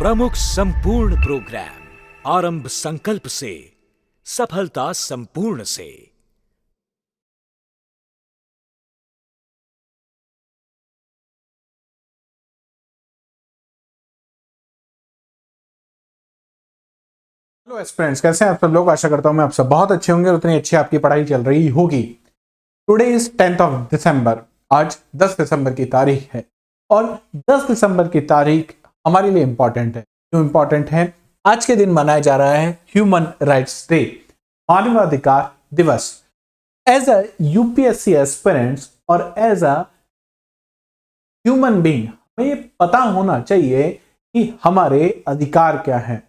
प्रमुख संपूर्ण प्रोग्राम आरंभ संकल्प से सफलता संपूर्ण से। हेलो एस्पिरेंट्स, कैसे हैं आप सब लोग। आशा करता हूं मैं आप सब बहुत अच्छे होंगे और उतनी अच्छी आपकी पढ़ाई चल रही होगी। Today is 10th of December. आज 10 दिसंबर की तारीख है और 10 दिसंबर की तारीख हमारे लिए इंपॉर्टेंट है। क्यों इंपॉर्टेंट है? आज के दिन मनाया जा रहा है ह्यूमन राइट्स डे, मानवाधिकार दिवस। एज अ यूपीएससी एस्पिरेंट्स और एज अ ह्यूमन बीइंग हमें ये पता होना चाहिए कि हमारे अधिकार क्या हैं।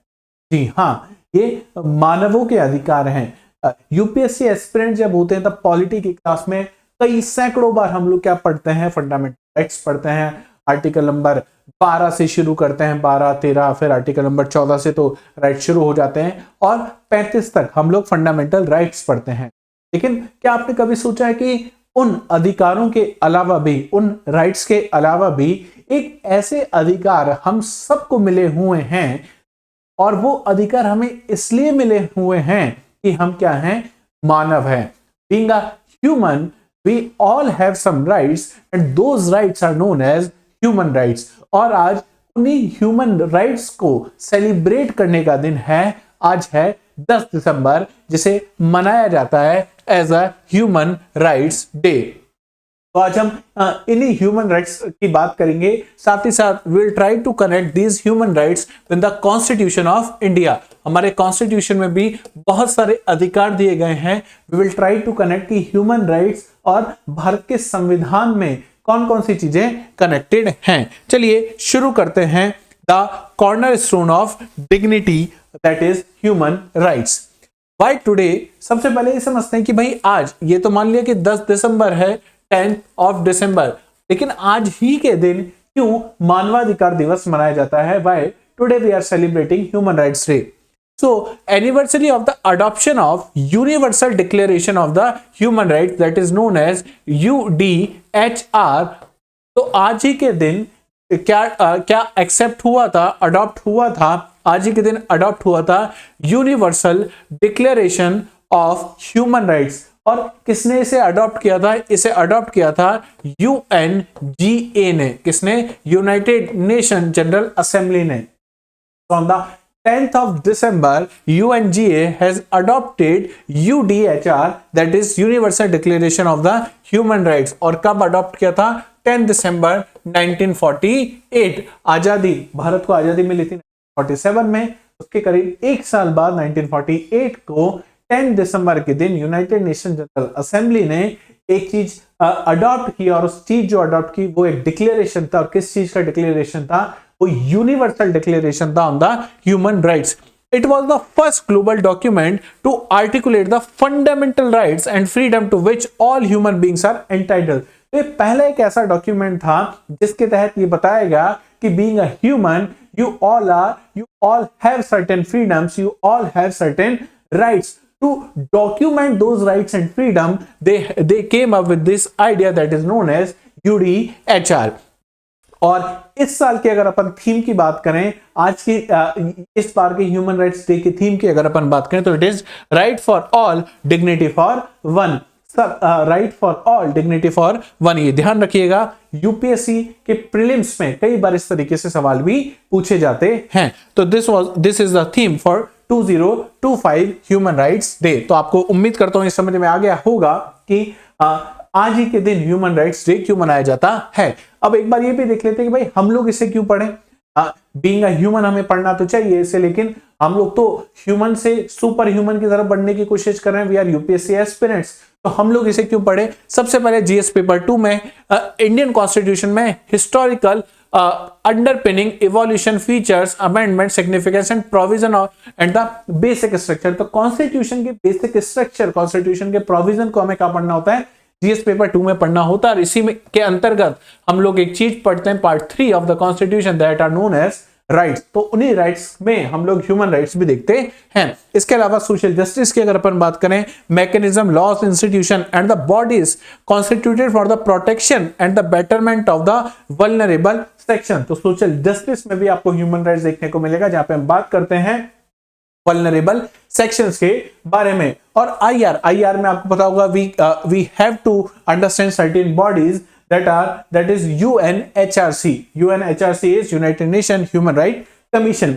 जी हाँ, ये मानवों के अधिकार हैं। यूपीएससी एस्पिरेंट जब होते हैं तब पॉलिटी की क्लास में कई सैकड़ों बार हम लोग क्या पढ़ते हैं, फंडामेंटल राइट्स पढ़ते हैं। आर्टिकल नंबर 12 से शुरू करते हैं, 12, 13, फिर आर्टिकल नंबर 14 से तो राइट शुरू हो जाते हैं और 35 तक हम लोग फंडामेंटल राइट्स पढ़ते हैं। लेकिन क्या आपने कभी सोचा है कि उन अधिकारों के अलावा भी, उन राइट्स के अलावा भी एक ऐसे अधिकार हम सबको मिले हुए हैं और वो अधिकार हमें इसलिए मिले हुए हैं कि हम क्या हैं? मानव हैं। Being a human, we all have some rights and those rights are known as human rights। और आज उन्हीं ह्यूमन राइट्स को सेलिब्रेट करने का दिन है। आज है 10 दिसंबर, जिसे मनाया जाता है as a human rights day. तो आज हम इन्हीं ह्यूमन राइट्स की बात करेंगे। साथ ही साथ will try to connect these human rights with the constitution of India. हमारे कॉन्स्टिट्यूशन में भी बहुत सारे अधिकार दिए गए हैं। We will try to connect की ह्यूमन राइट्स और भारत के संविधान में कौन कौन सी चीजें कनेक्टेड हैं। चलिए शुरू करते हैं। The corner stone of dignity, that is human rights. Why today? सबसे पहले ये समझते हैं कि भाई आज, ये तो मान लिया कि 10 दिसंबर है, 10th ऑफ दिसंबर, लेकिन आज ही के दिन क्यों मानवाधिकार दिवस मनाया जाता है? Why today we are celebrating Human Rights Day? So anniversary of the adoption of Universal Declaration of the Human Rights, that is known as UDHR। तो आज ही के दिन क्या एक्सेप्ट हुआ था, अडॉप्ट हुआ था? आज ही के दिन अडॉप्ट हुआ था universal declaration of human rights. और किसने इसे अडॉप्ट किया था? इसे अडॉप्ट किया था यूएनजीए ने। किसने? यूनाइटेड नेशन जनरल असेंबली ने। On the 10th of December, UNGA has adopted UDHR, that is Universal Declaration of the Human Rights। और कब अडॉप्ट किया था? 10 दिसंबर 1948। आजादी, भारत को आजादी मिली थी 1947 में। उसके करीब एक साल बाद 1948 को 10 दिसंबर के दिन यूनाइटेड नेशन जनरल असेंबली ने एक चीज अडॉप्ट की, और उस चीज जो अडॉप्ट की वो एक डिक्लेरेशन था। और किस चीज का डिक्लेरेशन था? वो यूनिवर्सल डिक्लेरेशन था on the human rights. It was the first global document to articulate the fundamental rights and freedom to which all human beings are entitled. तो ये पहला एक ऐसा डॉक्यूमेंट था जिसके तहत ये बताया गया कि being a human, you all have certain freedoms, you all have certain rights। To document those rights and freedom, they came up with this idea that is known as UDHR। और इस साल की अगर अपन थीम की बात करें, आज की इस बार के ह्यूमन राइट्स डे की थीम की अगर अपन बात करें तो it is right for all, dignity for one. Right for all, dignity for one. ये ध्यान रखिएगा, यूपीएससी के प्रीलिम्स में कई बार इस तरीके से सवाल भी पूछे जाते हैं। तो this is the theme for 2025 human rights day. तो आपको उम्मीद करता हूं ये समझ में आ गया होगा कि आज ही के दिन ह्यूमन राइट्स डे क्यों मनाया जाता है। अब एक बार ये भी देख लेते हैं कि भाई हम लोग इसे क्यों पढ़ें। बीइंग अ ह्यूमन हमें पढ़ना तो चाहिए इसे, लेकिन हम लोग तो ह्यूमन से सुपर ह्यूमन की तरफ बढ़ने की कोशिश कर रहे हैं। वी आर यूपीएससी एस्पिरेंट्स, तो हम लोग इसे क्यों पढ़े? सबसे पहले जीएस पेपर 2 में इंडियन कॉन्स्टिट्यूशन में historical underpinning, evolution, features, amendment, significance and provision and the basic structure. तो कॉन्स्टिट्यूशन के बेसिक स्ट्रक्चर, कॉन्स्टिट्यूशन के प्रोविजन को हमें क्या पढ़ना होता है? जीएस पेपर 2 में पढ़ना होता है। और इसी में के अंतर्गत हम लोग एक चीज पढ़ते हैं, part 3 of the constitution, that are known as rights, तो उन्हीं राइट्स में हम लोग ह्यूमन राइट्स भी देखते हैं। इसके अलावा सोशल जस्टिस की अगर अपन बात करें, mechanism, laws, institution and the bodies constituted for the protection and the betterment of the vulnerable section. तो सोशल जस्टिस में भी आपको ह्यूमन राइट्स देखने को मिलेगा, जहां पे हम बात करते हैं वल्नरेबल सेक्शंस के बारे में। और आईआर में आपको पता होगा, we have to understand certain bodies that is UNHRC is United Nation Human Rights Commission।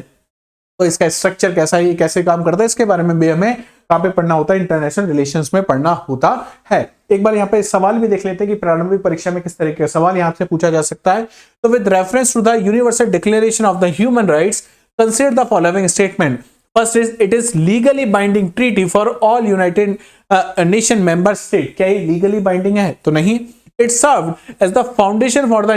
तो इसका स्ट्रक्चर कैसा है, ये कैसे काम करता है, इसके बारे में भी हमें कहां पे पढ़ना होता है, इंटरनेशनल रिलेशंस में पढ़ना होता है। एक बार यहाँ पे सवाल भी देख लेते हैं कि प्रारंभिक परीक्षा में किस तरह के सवाल यहाँ से पूछा जा सकता है। तो with reference to the universal declaration of the human rights, consider the following statement. First is, it is legally binding treaty for all united nation member state. क्या ये लीगली बाइंडिंग है? तो नहीं। It served as the foundation for the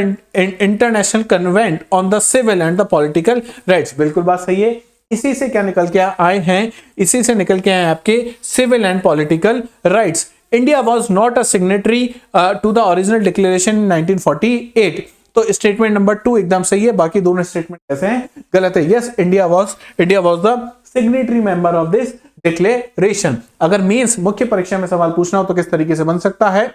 International Convent on the Civil and the Political Rights। बिल्कुल बात सही है। इसी से क्या निकल के आए हैं? इसी से निकल के आए आपके civil and political rights. India was not a signatory to the original declaration 1948। तो स्टेटमेंट नंबर 2 एकदम सही है, बाकी दोनों स्टेटमेंट कैसे हैं? गलत है। Yes, India was the signatory member of this declaration. अगर मींस मुख्य परीक्षा में सवाल पूछना हो तो किस तरीके से बन सकता है?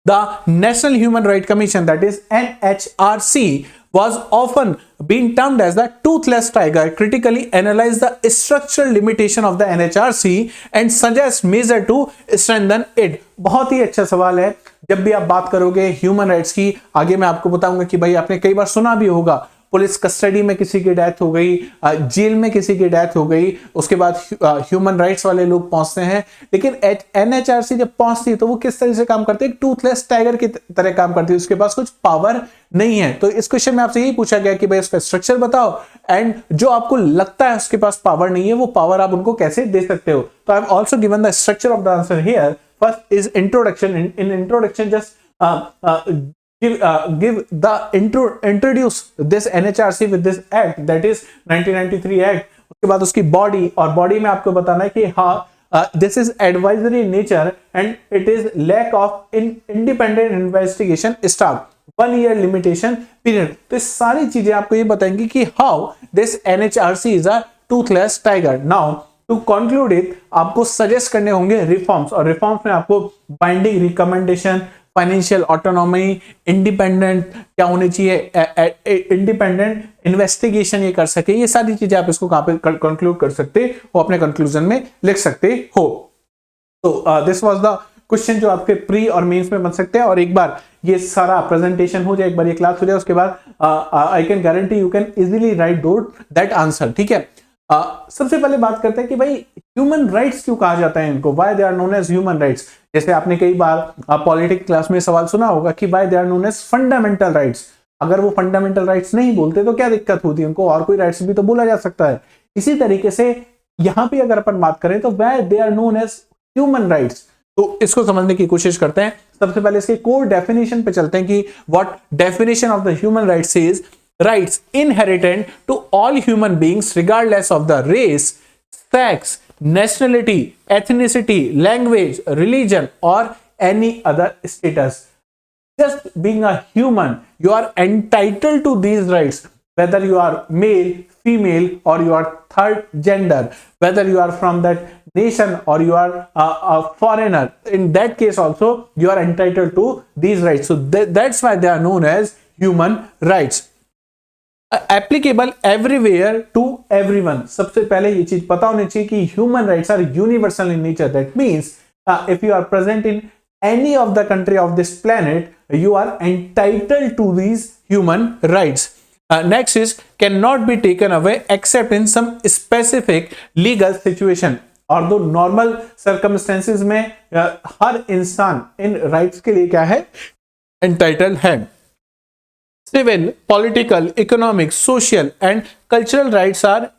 The National Human Rights Commission, that is NHRC, was often being termed as the toothless tiger. Critically analyze the structural limitation of the NHRC and suggest measure to strengthen it। बहुत ही अच्छा सवाल है। जब भी आप बात करोगे ह्यूमन राइट्स की, आगे मैं आपको बताऊंगा कि भाई आपने कई बार सुना भी होगा, पुलिस कस्टडी में किसी की डेथ हो गई, जेल में किसी की डेथ हो गई, उसके बाद ह्यूमन राइट्स वाले लोग पहुंचते हैं। लेकिन एनएचआरसी जब पहुंचती है तो वो किस तरह से काम करती है? टूथलेस टाइगर की तरह काम करती है, उसके पास कुछ पावर नहीं है। तो इस क्वेश्चन में आपसे यही पूछा गया कि भाई उसका स्ट्रक्चर बताओ, एंड जो आपको लगता है उसके पास पावर नहीं है, वो पावर आप उनको कैसे दे सकते हो। तो I have also given the structure of the answer here. First is introduction. In introduction just introduce this NHRC with this act, that is 1993 act। उसके बाद उसकी बॉडी, और बॉडी में आपको बताना है कि हाँ this is advisory in nature and it is lack of independent investigation staff, 1 year limitation period। तो इस सारी चीजें आपको ये बताएंगी कि how this NHRC is a toothless tiger। Now to conclude it, आपको सजेस्ट करने होंगे रिफॉर्म्स, और रिफॉर्म्स में आपको binding recommendation, financial autonomy, independent क्या होनी चाहिए, इंडिपेंडेंट इन्वेस्टिगेशन ये कर सके, ये सारी चीजें आप इसको कहां पे कंक्लूड कर सकते हो, अपने कंक्लूजन में लिख सकते हो। तो दिस वाज द क्वेश्चन जो आपके प्री और मेंस में बन सकते हैं। और एक बार ये सारा प्रेजेंटेशन हो जाए, एक बार ये क्लास हो जाए, उसके बाद I can guarantee you can easily right that answer. ठीक है, सबसे पहले बात करते हैं कि भाई ह्यूमन राइट्स क्यों कहा जाता है इनको, why they are known as human rights. जैसे आपने कई बार पॉलिटिक्स क्लास में सवाल सुना होगा कि why they are known as fundamental rights. अगर वो फंडामेंटल राइट्स नहीं बोलते तो क्या दिक्कत होती है, उनको और कोई राइट्स भी तो बोला जा सकता है। इसी तरीके से यहां पे अगर अपन बात करें तो why they are known as human rights, तो इसको समझने की कोशिश करते हैं। सबसे पहले इसके कोर डेफिनेशन पे चलते हैं कि what definition of the human rights is rights inherent to all human beings regardless of the race, sex, nationality, ethnicity, language, religion or any other status। Just being a human, you are entitled to these rights, whether you are male, female or you are third gender, whether you are from that nation or you are a foreigner, in that case also you are entitled to these rights। So that's why they are known as human rights। Applicable everywhere to everyone. सबसे पहले ये चीज पता होनी चाहिए कि human rights are universal in nature. That means if you are present in any of the country of this planet, you are entitled to these human rights. Next is can not be taken away except in some specific legal situation. और दो normal circumstances में हर इंसान इन rights के लिए क्या है, entitled है। Civil, political, economic, social and cultural rights are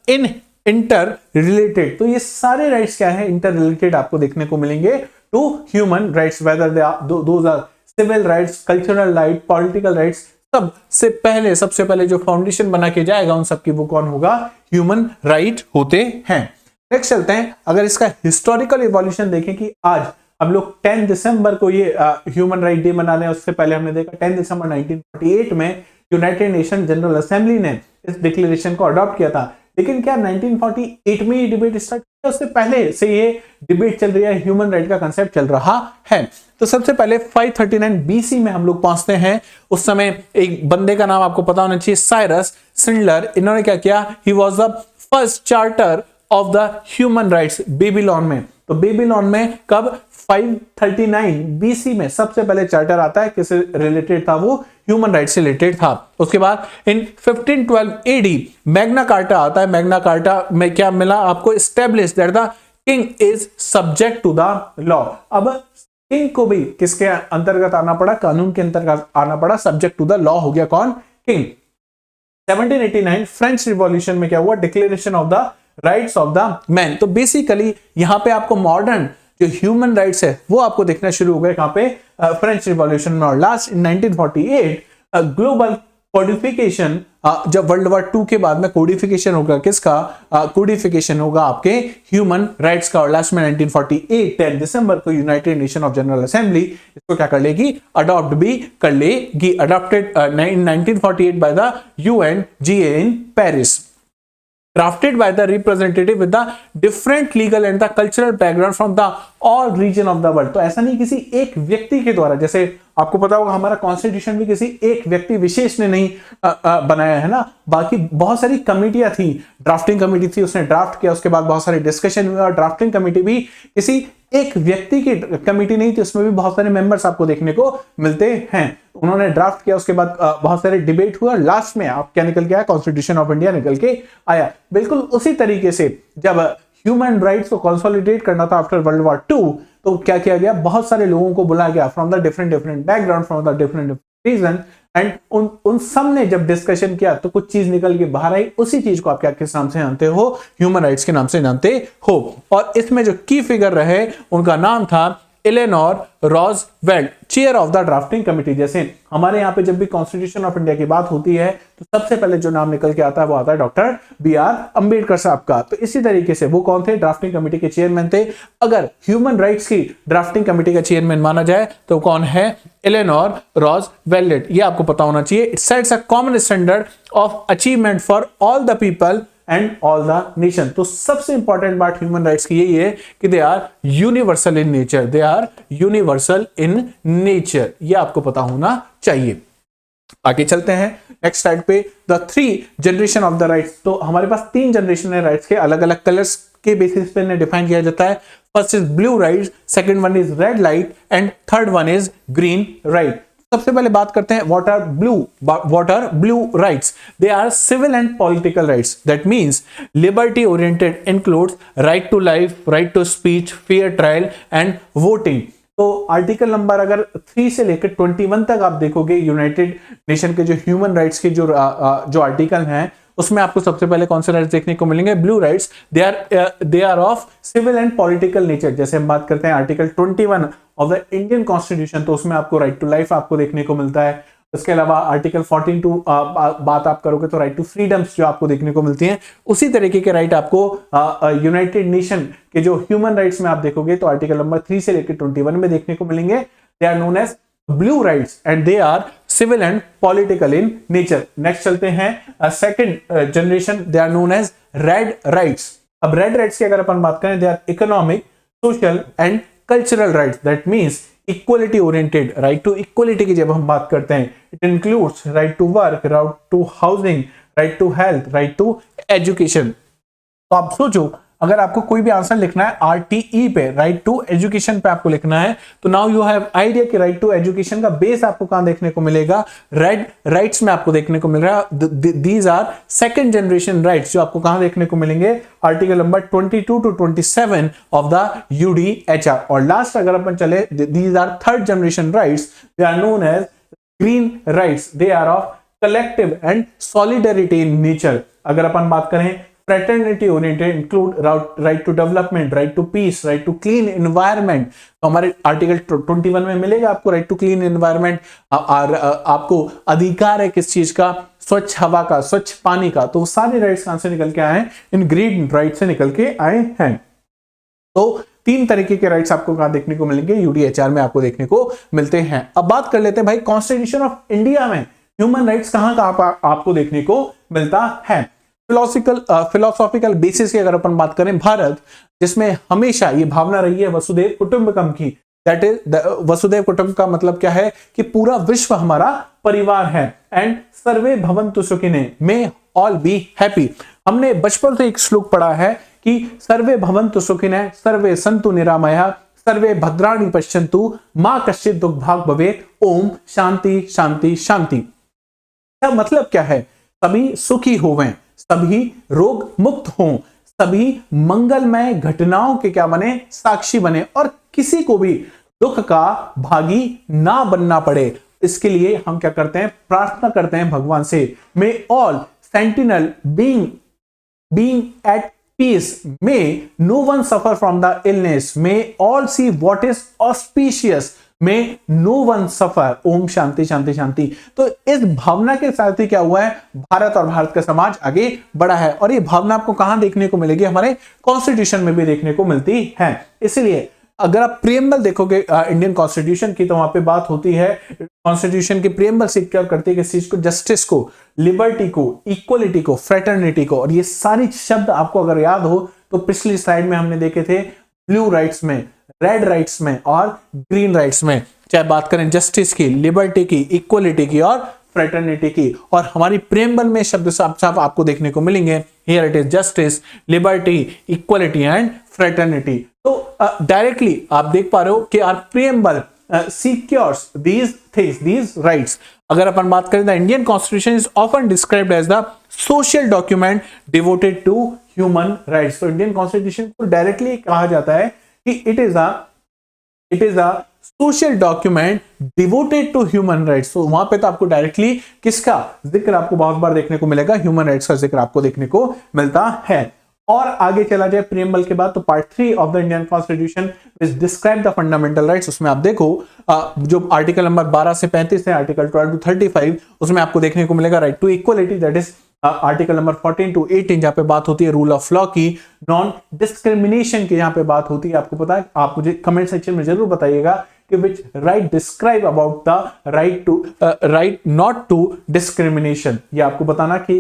interrelated। तो ये सारे राइट्स क्या है, इंटररिलेटेड आपको देखने को मिलेंगे two human rights, whether they are those are civil rights, cultural right, political rights. सबसे पहले जो फाउंडेशन बना के जाएगा उन सबकी वो कौन होगा, ह्यूमन राइट होते हैं। नेक्स्ट चलते हैं, अगर इसका हिस्टोरिकल इवोल्यूशन देखें कि आज हम लोग 10 दिसंबर को ये ह्यूमन राइट डे मना रहे हैं, उससे पहले हमने देखा 10 दिसंबर 1948 में यूनाइटेड नेशन जनरल असेंबली ने इस डिक्लेरेशन को अडॉप्ट किया था। लेकिन क्या 1948 में ये डिबेट स्टार्ट किया, उससे पहले से ये डिबेट चल रही है, ह्यूमन राइट का कंसेप्ट चल रहा है। तो सबसे पहले 539 बीसी में हम लोग पहुंचते हैं। उस समय एक बंदे का नाम आपको पता होना चाहिए, साइरस सिंडलर। इन्होंने क्या किया, he was the first charter of the human rights Babylon में। तो बेबीलोन में कब, 539 बीसी में सबसे पहले चार्टर आता है, किससे रिलेटेड था वो, ह्यूमन राइट से रिलेटेड था। उसके बाद इन 1512 एडी मैग्ना कार्टा आता है। मैग्ना कार्टा में क्या मिला आपको, establish that the king is subject to the law. अब किंग को भी किसके अंतर्गत आना पड़ा, कानून के अंतर्गत आना पड़ा, सब्जेक्ट टू द लॉ हो गया कौन, किंग। 1789 फ्रेंच रिवॉल्यूशन में क्या हुआ, declaration of the rights of the man. तो बेसिकली यहां पे आपको मॉडर्न जो ह्यूमन राइट्स है वो आपको देखना शुरू हो गए कहां पे, फ्रेंच रिवॉल्यूशन में। और लास्ट इन 1948 ग्लोबल कोडिफिकेशन, जब वर्ल्ड वॉर 2 के बाद में कोडिफिकेशन होगा किसका, कोडिफिकेशन होगा आपके ह्यूमन राइट्स का। और लास्ट में 1948 10 दिसंबर को United nation of general assembly इसको क्या कर लेगी, अडॉप्ट भी कर लेगी। Adopted in 1948 by the UNGA in Paris, drafted by the representative with the different legal and the cultural background from the all region of the world। तो ऐसा नहीं किसी एक व्यक्ति के द्वारा, जैसे आपको पता होगा हमारा कॉन्स्टिट्यूशन भी किसी एक व्यक्ति विशेष ने नहीं बनाया है ना, बाकी बहुत सारी कमिटियां थी, ड्राफ्टिंग कमेटी थी, उसने ड्राफ्ट किया, उसके बाद बहुत सारे डिस्कशन हुए। और ड्राफ्टिंग कमेटी भी किसी एक व्यक्ति की कमेटी नहीं थी, उसमें भी बहुत सारे मेंबर्स आपको देखने को मिलते हैं। उन्होंने ड्राफ्ट किया, उसके बाद बहुत सारे डिबेट हुआ, लास्ट में आप क्या निकल के आया, कॉन्स्टिट्यूशन ऑफ इंडिया निकल के आया। बिल्कुल उसी तरीके से जब ह्यूमन राइट्स को कंसोलिडेट करना था आफ्टर वर्ल्ड वॉर 2, तो क्या किया गया, बहुत सारे लोगों को बुलाया गया from the different background, from the different region, and उन सब ने जब डिस्कशन किया तो कुछ चीज निकल के बाहर आई। उसी चीज को आप क्या किस नाम से जानते हो, ह्यूमन राइट्स के नाम से जानते हो। और इसमें जो की फिगर रहे उनका नाम था Eleanor Roosevelt, chair of the drafting committee. जैसे हमारे यहाँ पे जब भी कॉन्स्टिट्यूशन ऑफ इंडिया की बात होती है तो सबसे पहले जो नाम निकल के आता है वो आता है डॉक्टर BR अंबेडकर साहब का। तो इसी तरीके से वो कौन थे, ड्राफ्टिंग कमेटी के चेयरमैन थे। अगर ह्यूमन राइट्स की ड्राफ्टिंग कमेटी का चेयरमैन माना जाए तो कौन है, एलेनोर रॉजवेल्ट। ये आपको पता होना चाहिए। It sets a common standard of achievement for all the people and all the nation. तो सबसे इंपॉर्टेंट बात ह्यूमन राइट्स की यही है कि they are universal in nature, they are universal in nature, ये आपको पता होना चाहिए। आगे चलते हैं नेक्स्ट स्लाइड पे, the 3 generation of the rights. तो हमारे पास 3 जनरेशन है राइट्स के, अलग अलग कलर्स के बेसिस पे इन्हें डिफाइन किया जाता है। First is blue rights, second one is red light and third one is green right. सबसे पहले बात करते हैं what are blue rights. They are civil and political rights, that means liberty oriented includes right to life, right to speech, fair trial and voting. तो article number अगर 3 से लेकर 21 तक आप देखोगे यूनाइटेड नेशन के जो ह्यूमन राइट्स के जो आर्टिकल हैं उसमें आपको सबसे पहले कौन से राइट्स देखने को मिलेंगे, blue rights. They are of civil and political nature. जैसे हम बात करते हैं article 21 of the Indian constitution, तो उसमें आपको राइट टू लाइफ आपको देखने को मिलता है। इसके अलावा आर्टिकल 42 बात आप करोगे तो राइट टू फ्रीडम्स जो आपको देखने को मिलती हैं। उसी तरीके के राइट आपको यूनाइटेड नेशन के जो ह्यूमन राइट्स में आप देखोगे तो आर्टिकल नंबर 3 से लेकर 21 में देखने को मिलेंगे। They are known as blue rights and they are civil and political in nature. Next चलते हैं second generation, they are known as red rights. अब रेड राइट्स की अगर अपन बात करें, they are economic, social and cultural rights, that means equality oriented. Right to equality की जब हम बात करते हैं, it includes right to work, right to housing, right to health, right to education. तो आप सोचो अगर आपको कोई भी आंसर लिखना है RTE पे, राइट टू एजुकेशन पे आपको लिखना है, तो नाउ यू हैव आइडिया कि राइट टू एजुकेशन का बेस आपको कहां देखने को मिलेगा, रेड राइट्स में आपको देखने को मिल रहा है। These are second generation rights जो आपको कहां देखने को मिलेंगे, article number 22 to 27 of the UDHR। और लास्ट अगर अपन चले, these are third generation rights, they are known as green rights. They are of collective and solidarity in nature. अगर अपन बात करें fraternity oriented, include right to development, right to peace, right to clean environment. तो हमारे article 21 में मिलेगा आपको right to clean environment. आपको अधिकार है किस चीज का, स्वच्छ हवा का, स्वच्छ पानी का। तो सारे राइट्स कहां से निकल के आए हैं, इन ग्रीन राइट से निकल के आए हैं। तो 3 तरीके के राइट्स आपको कहां देखने को मिलेंगे, UDHR में आपको देखने को मिलते हैं। अब बात कर लेते हैं भाई कॉन्स्टिट्यूशन ऑफ इंडिया में ह्यूमन राइट्स कहां का आपको देखने को मिलता है। फिलोसॉफिकल बेसिस की अगर अपन बात करें, भारत जिसमें हमेशा ये भावना रही है वसुधैव कुटुंबकम की, दैट इज वसुधैव कुटुंब का मतलब क्या है कि पूरा विश्व हमारा परिवार है। एंड सर्वे भवन्तु सुखिनः, मे ऑल बी हैप्पी। हमने बचपन से एक श्लोक पढ़ा है कि सर्वे भवन्तु सुखिनः, सर्वे सन्तु निरामयाः, सर्वे भद्राणि पश्यन्तु, मां कश्चित् दुःख भाग् भवेत्, ओम शांति शांति शांति। क्या मतलब क्या है? सभी सुखी होवें, सभी रोग मुक्त हों, सभी मंगलमय घटनाओं के क्या बने, साक्षी बने, और किसी को भी दुख का भागी ना बनना पड़े। इसके लिए हम क्या करते हैं, प्रार्थना करते हैं भगवान से, may all sentient being at peace, may no one suffer from the illness, may all see what is auspicious, may no one suffer, Om Shanti शांति शांति। तो इस भावना के साथ ही क्या हुआ है, भारत और भारत का समाज आगे बढ़ा है। और ये भावना आपको कहां देखने को मिलेगी, हमारे कॉन्स्टिट्यूशन में भी देखने को मिलती है। इसलिए अगर आप प्रियम्बल देखोगे इंडियन कॉन्स्टिट्यूशन की, तो वहां पे बात होती है, कॉन्स्टिट्यूशन की प्रियम्बल सिक्योर करती है किस चीज को, जस्टिस को, लिबर्टी को, इक्वलिटी को, फ्रेटर्निटी को। और ये सारी शब्द आपको अगर याद हो तो पिछली स्लाइड में हमने देखे थे, ब्लू राइट्स में, रेड राइट्स में और ग्रीन राइट्स में, चाहे बात करें जस्टिस की, लिबर्टी की, इक्वलिटी की और फ्रेटर्निटी की। और हमारी प्रियम्बल में शब्द साफ आपको देखने को मिलेंगे, here it is justice, liberty, equality and fraternity. तो डायरेक्टली आप देख पा रहे हो कि our preamble secures these things, these rights. अगर अपन बात करें, the Indian constitution is often described as the social document devoted to human rights. तो इंडियन कॉन्स्टिट्यूशन को डायरेक्टली कहा जाता है कि it is a social document devoted to human rights. तो वहां पे तो आपको डायरेक्टली किसका जिक्र आपको बहुत बार देखने को मिलेगा, ह्यूमन राइट्स का जिक्र आपको देखने को मिलता है। और आगे चला जाए प्रियम्बल के बाद, तो part 3 of the Indian constitution which describe the fundamental rights. उसमें आप देखो जो आर्टिकल नंबर 12 से 35 है, आर्टिकल 12 टू 35, उसमें आपको देखने को मिलेगा right to equality, that is article number 14 to 18, जहां पे बात होती है रूल ऑफ लॉ की, नॉन डिस्क्रिमिनेशन की जहां पे बात होती है। आपको पता है, आप मुझे कमेंट सेक्शन में जरूर बताइएगा कि which right describe about the right not to discrimination। ये आपको बताना कि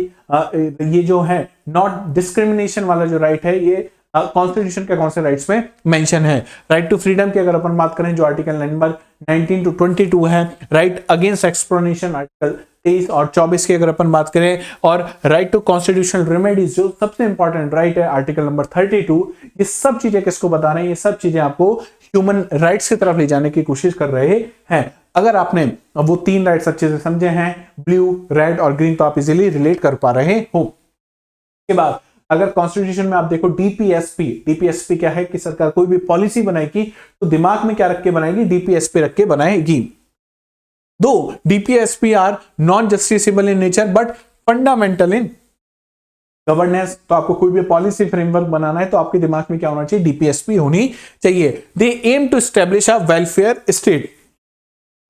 ये जो है नॉट डिस्क्रिमिनेशन वाला जो राइट है, ये कॉन्स्टिट्यूशन के कौन से राइट्स में मेंशन है। राइट टू फ्रीडम की अगर अपन बात करें, जो आर्टिकल नंबर 19 टू 22 है, राइट अगेंस्ट एक्सप्लोनेशन आर्टिकल 23 और 24 की अगर अपन बात करें, और राइट टू कॉन्स्टिट्यूशनल रेमेडीज जो सबसे इंपॉर्टेंट राइट है, आर्टिकल नंबर 32। ये सब चीजें किसको बता रहे हैं, ये सब चीजें आपको ह्यूमन राइट्स की तरफ ले जाने की कोशिश कर रहे हैं। अगर आपने वो 3 राइट्स अच्छे से समझे हैं, ब्लू, रेड और ग्रीन, तो आप इजीली रिलेट कर पा रहे हो। के बाद अगर कॉन्स्टिट्यूशन में आप देखो डीपीएसपी क्या है कि सरकार कोई भी पॉलिसी बनाएगी तो दिमाग में क्या रख के बनाएगी, डीपीएसपी रख के बनाएगी। दो DPSP are non justiciable in nature but fundamental in governance. तो आपको कोई भी पॉलिसी फ्रेमवर्क बनाना है तो आपके दिमाग में क्या होना चाहिए, डीपीएसपी होनी चाहिए। They aim to establish a welfare state,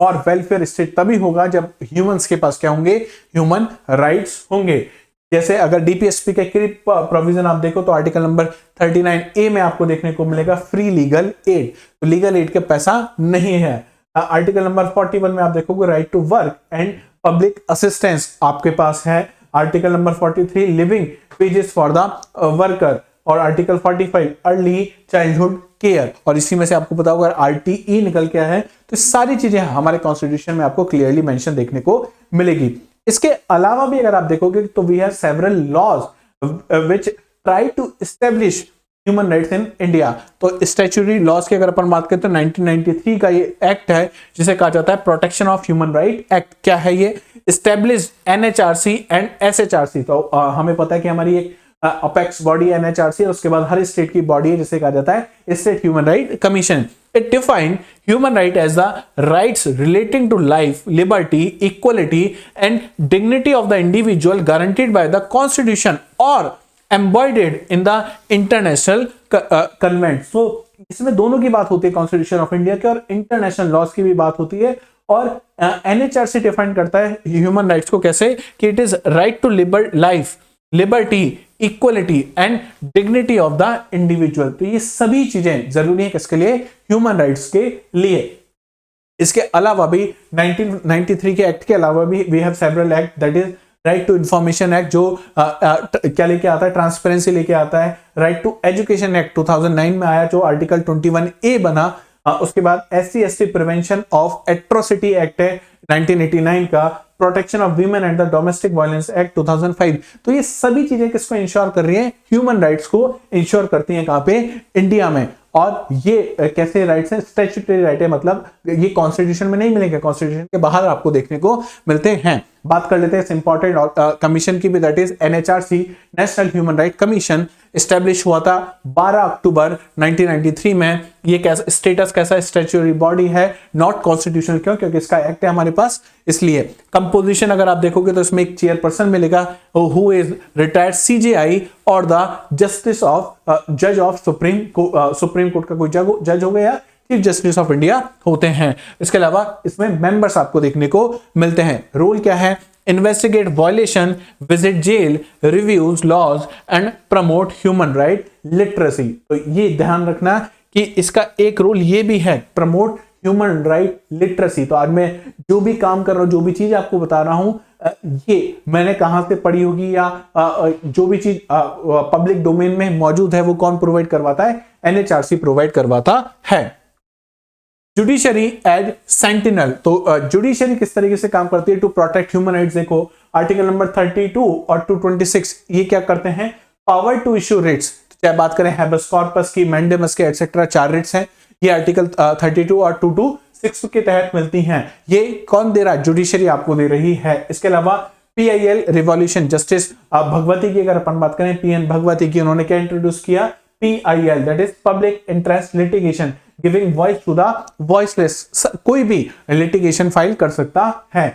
और वेलफेयर स्टेट तभी होगा जब ह्यूमंस के पास क्या होंगे, ह्यूमन राइट्स होंगे। जैसे अगर डीपीएसपी के प्रोविजन आप देखो तो आर्टिकल नंबर 39A में आपको देखने को मिलेगा फ्री लीगल एड। तो लीगल एड के पैसा नहीं है। आर्टिकल नंबर 41 में आप देखोगे right to work and public assistance आपके पास है। Article number 43 living wages for the worker, और आर्टिकल 45 अर्ली चाइल्डहुड केयर। और इसी में से आपको पता होगा आरटीई निकल के है। तो सारी चीजें हमारे कॉन्स्टिट्यूशन में आपको क्लियरली मेंशन देखने को मिलेगी। इसके अलावा भी अगर आप देखोगे तो we have several laws which try to establish human rights in India. तो स्टैट्यूटरी लॉज की अगर अपन बात करें तो 1993 का ये एक्ट है जिसे कहा जाता है protection of human right act. क्या है ये, एस्टेब्लिश एनएचआरसी एंड एसएचआरसी। तो हमें पता है कि हमारी एक अपेक्स बॉडी एनएचआरसी, उसके बाद हर स्टेट की बॉडी है जिसे कहा जाता है state human right commission. It defined human right as the rights relating to life, liberty, equality and dignity of the individual guaranteed by the Constitution or embodied in the international convention। So इसमें दोनों की बात होती है, constitution of India के और international laws की भी बात होती है। और एनएचआरसी डिफाइन करता है ह्यूमन राइट्स को कैसे, कि it is right to life, liberty, equality and dignity of the individual. तो ये सभी चीजें जरूरी है किसके लिए, ह्यूमन राइट्स के लिए। इसके अलावा भी 1993 के एक्ट के अलावा भी we have several act, that is right to information act जो क्या लेके आता है, ट्रांसपेरेंसी लेके आता है। राइट टू एजुकेशन एक्ट 2009 में आया जो आर्टिकल 21A बना। उसके बाद SC/ST prevention of atrocity act है 1989 का, protection of women and the domestic violence act 2005। तो ये सभी चीजें किसको इंश्योर कर रही हैं, ह्यूमन राइट्स को इंश्योर करती हैं। कहां पे, इंडिया में। और ये कैसे राइट्स हैं, स्टैट्यूटरी राइट है, मतलब ये कॉन्स्टिट्यूशन में नहीं मिलेंगे, कॉन्स्टिट्यूशन के बाहर आपको देखने को मिलते हैं। बात कर लेते हैं इस इंपॉर्टेंट कमीशन की भी, that is NHRC, national human right commission. Establish हुआ था 12 अक्टूबर 1993 में। ये कैसा स्टेटस, कैसा स्टैट्यूटरी बॉडी है, नॉट कॉन्स्टिट्यूशनल। क्यों? क्योंकि इसका एक्ट है हमारे पास, इसलिए। कंपोजिशन अगर आप देखोगे तो इसमें एक चेयरपर्सन मिलेगा हु इज रिटायर्ड CJI और द जस्टिस ऑफ जज ऑफ सुप्रीम कोर्ट का कोई जज हो गया, चीफ जस्टिस ऑफ इंडिया होते हैं। इसके अलावा इसमें मेंबर्स आपको देखने को मिलते हैं। रोल क्या है, investigate violation, visit jail, reviews laws and promote human right literacy. तो ये ध्यान रखना कि इसका एक रोल ये भी है, प्रमोट ह्यूमन राइट लिटरेसी। तो आज मैं जो भी काम कर रहा हूं, जो भी चीज आपको बता रहा हूं, ये मैंने कहां से पढ़ी होगी या जो भी चीज पब्लिक डोमेन में मौजूद है वो कौन प्रोवाइड करवाता है, NHRC प्रोवाइड करवाता है। जुडिशरी एज सेंटिनल, तो जुडिशरी किस तरीके से काम करती है टू प्रोटेक्ट ह्यूमन राइट्स। देखो आर्टिकल नंबर 32 और 226 ये क्या करते हैं, पावर टू इश्यू रिट्स। चाहे बात करें हैबस कॉर्पस की, मैंडेमस के एटसेट्रा, 4 रिट्स हैं, ये आर्टिकल 32 और 226 के तहत मिलती हैं। ये कौन दे रहा है, जुडिशरी आपको दे रही है। इसके अलावा PIL रिवॉल्यूशन, जस्टिस भगवती की अगर अपन बात करें, PN भगवती की, उन्होंने क्या इंट्रोड्यूस किया, PIL that is public interest litigation, giving voice to the voiceless. कोई भी लिटिगेशन फाइल कर सकता है।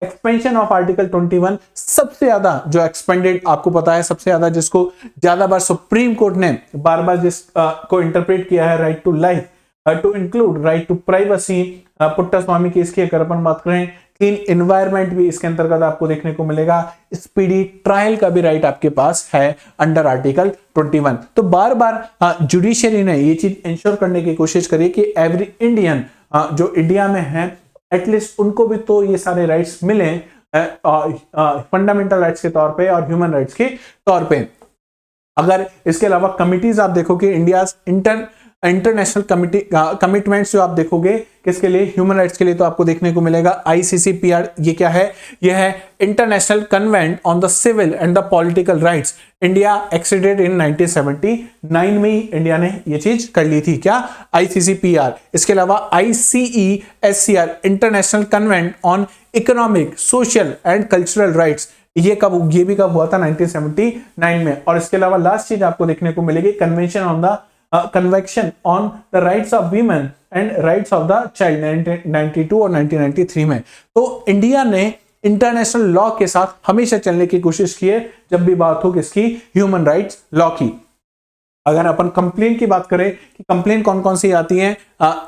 एक्सपेंशन ऑफ आर्टिकल 21 सबसे ज्यादा जो एक्सपेंडेड आपको पता है, सबसे ज्यादा जिसको ज्यादा बार सुप्रीम कोर्ट ने बार बार जिस को इंटरप्रेट किया है, right to life, to include right to privacy. Puttaswamy case की अगर अपन बात करें, क्लीन एनवायरनमेंट भी इसके अंतर्गत आपको देखने को मिलेगा। स्पीडी ट्रायल का भी राइट आपके पास है अंडर आर्टिकल 21। तो बार बार जुडिशरी ने ये चीज इंश्योर करने की कोशिश करी कि एवरी इंडियन जो इंडिया में है एटलीस्ट उनको भी तो ये सारे राइट्स मिले फंडामेंटल राइट्स के तौर पे और ह्यूमन राइट्स के तौर पे। अगर इसके अलावा कमिटीज आप देखोगे, इंडिया इंटरनेशनल कमिटमेंट्स जो आप देखोगे किसके लिए, ह्यूमन राइट्स के लिए, तो आपको देखने को मिलेगा ICCPR। ये क्या है, यह है international covenant on the civil and the political rights. India acceded in 1979 में ही इंडिया ने ये चीज कर ली थी, क्या, ICCPR। इसके अलावा ICESCR international covenant on economic, social and cultural rights. ये भी कब हुआ था, 1979 में। और इसके अलावा लास्ट चीज आपको देखने को मिलेगी, convention on the convention on the rights of women and rights of the child 1992 और 1993 में। तो इंडिया ने इंटरनेशनल लॉ के साथ हमेशा चलने की कोशिश की है जब भी बात हो किसकी, ह्यूमन राइट्स लॉ की। अगर अपन कंप्लेन की बात करें कि कंप्लेन कौन कौन सी आती हैं,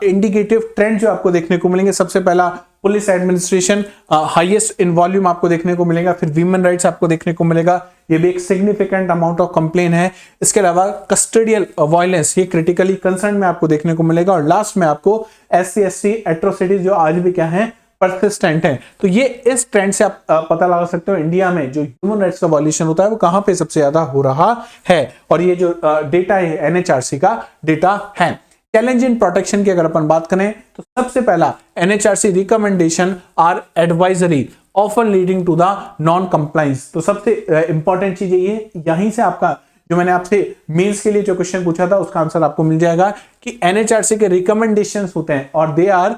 इंडिकेटिव ट्रेंड जो आपको देखने को मिलेंगे, सबसे पहला police administration highest in volume आपको देखने को मिलेगा, फिर ह्यूमन राइट्स आपको देखने को मिलेगा, ये भी एक सिग्निफिकेंट अमाउंट ऑफ कंप्लेन है। इसके अलावा कस्टोडियल वायलेंस, ये क्रिटिकली कंसर्न में आपको देखने को मिलेगा। और लास्ट में आपको SC/ST एट्रोसिटीज जो आज भी क्या है, परसिस्टेंट है। तो ये इस ट्रेंड से आप पता लगा सकते हो इंडिया में जो ह्यूमन राइट्स का वॉल्यूशन होता है वो कहां पे सबसे ज्यादा हो रहा है। और ये जो डेटा है NHRC का डेटा है। चैलेंज इन प्रोटेक्शन की अगर अपन बात करें तो सबसे पहला NHRC recommendation are advisory often leading to the non compliance. तो सबसे इंपॉर्टेंट चीज ये, यहीं से आपका जो मैंने आपसे मेंस के लिए जो क्वेश्चन पूछा था उसका आंसर आपको मिल जाएगा कि NHRC के रिकमेंडेशंस होते हैं और they are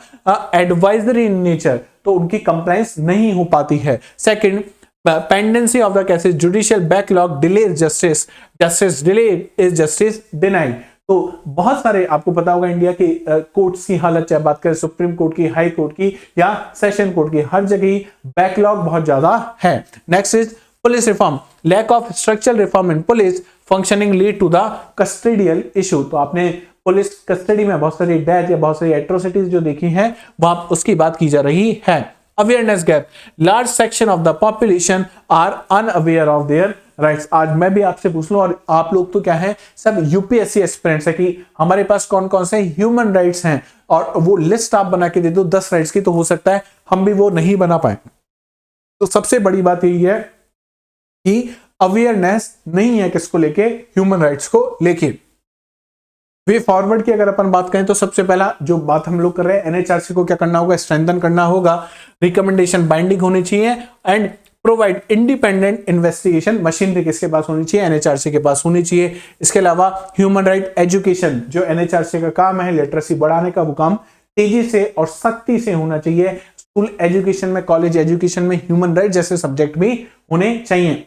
advisory in nature, तो उनकी कंप्लायंस नहीं हो पाती है। Second, pendency of the cases, judicial backlog delays justice, justice delayed is justice denied. तो बहुत सारे आपको पता होगा इंडिया के कोर्ट्स की हालत, चाहे बात करें सुप्रीम कोर्ट की, हाई कोर्ट की या सेशन कोर्ट की, हर जगह बैकलॉग बहुत ज्यादा है। Next is police reform, lack of structural reform in police functioning lead to the custodial issue. तो आपने पुलिस कस्टडी में बहुत सारी डेथ या बहुत सारी एट्रोसिटीज जो देखी हैं वहां उसकी बात की जा रही है। Awareness gap, large section of the population are unaware of their rights. आज मैं भी आपसे पूछ लूं, और आप लोग तो क्या है, सब यूपीएससी एस्पिरेंट्स है, कि हमारे पास कौन कौन से ह्यूमन राइट्स हैं, और वो लिस्ट आप बना के दे दो 10 राइट्स की, तो हो सकता है हम भी वो नहीं बना पाए। तो सबसे बड़ी बात यही है कि अवेयरनेस नहीं है किसको लेके, ह्यूमन राइट्स को लेके। वे फॉरवर्ड की अगर अपन बात करें तो सबसे पहला जो बात हम लोग कर रहे हैं, एनएचआरसी को क्या करना होगा, स्ट्रेंथन करना होगा, रिकमेंडेशन बाइंडिंग होनी चाहिए, and provide independent investigation machinery किसके पास होनी चाहिए, एनएचआरसी के पास होनी चाहिए। इसके अलावा ह्यूमन राइट एजुकेशन जो एनएचआरसी का काम है, लिटरेसी बढ़ाने का, वो काम तेजी से और सख्ती से होना चाहिए। स्कूल एजुकेशन में, कॉलेज एजुकेशन में ह्यूमन राइट जैसे सब्जेक्ट भी होने चाहिए।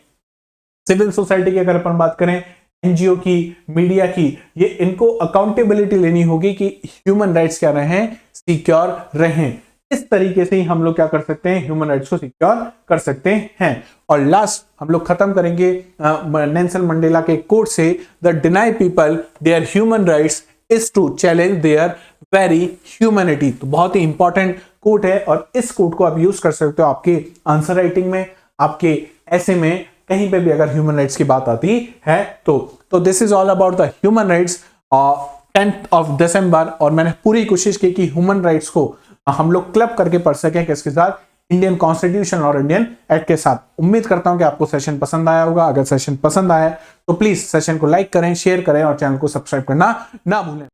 सिविल सोसाइटी की अगर अपन बात करें, एनजीओ की, मीडिया की, ये इनको अकाउंटेबिलिटी लेनी होगी कि ह्यूमन राइट्स क्या रहें, सिक्योर रहें। इस तरीके से ही हम लोग क्या कर सकते हैं, ह्यूमन राइट्स को सिक्योर कर सकते हैं। और लास्ट हम लोग खत्म करेंगे नेल्सन मंडेला के कोट से, the deny people their human rights is to challenge their very humanity. तो बहुत ही इंपॉर्टेंट कोट है, और इस कोट को आप यूज कर सकते हो आपके आंसर राइटिंग में, आपके ऐसे में, कहीं पे भी अगर ह्यूमन राइट्स की बात आती है तो this is all about the human rights 10th of December. और मैंने पूरी कोशिश की कि ह्यूमन राइट्स को हम लोग क्लब करके पढ़ सकें, किसके साथ, इंडियन कॉन्स्टिट्यूशन और इंडियन एक्ट के साथ। उम्मीद करता हूं कि आपको सेशन पसंद आया होगा। अगर सेशन पसंद आया तो प्लीज सेशन को लाइक करें, शेयर करें, और चैनल को सब्सक्राइब करना ना भूलें।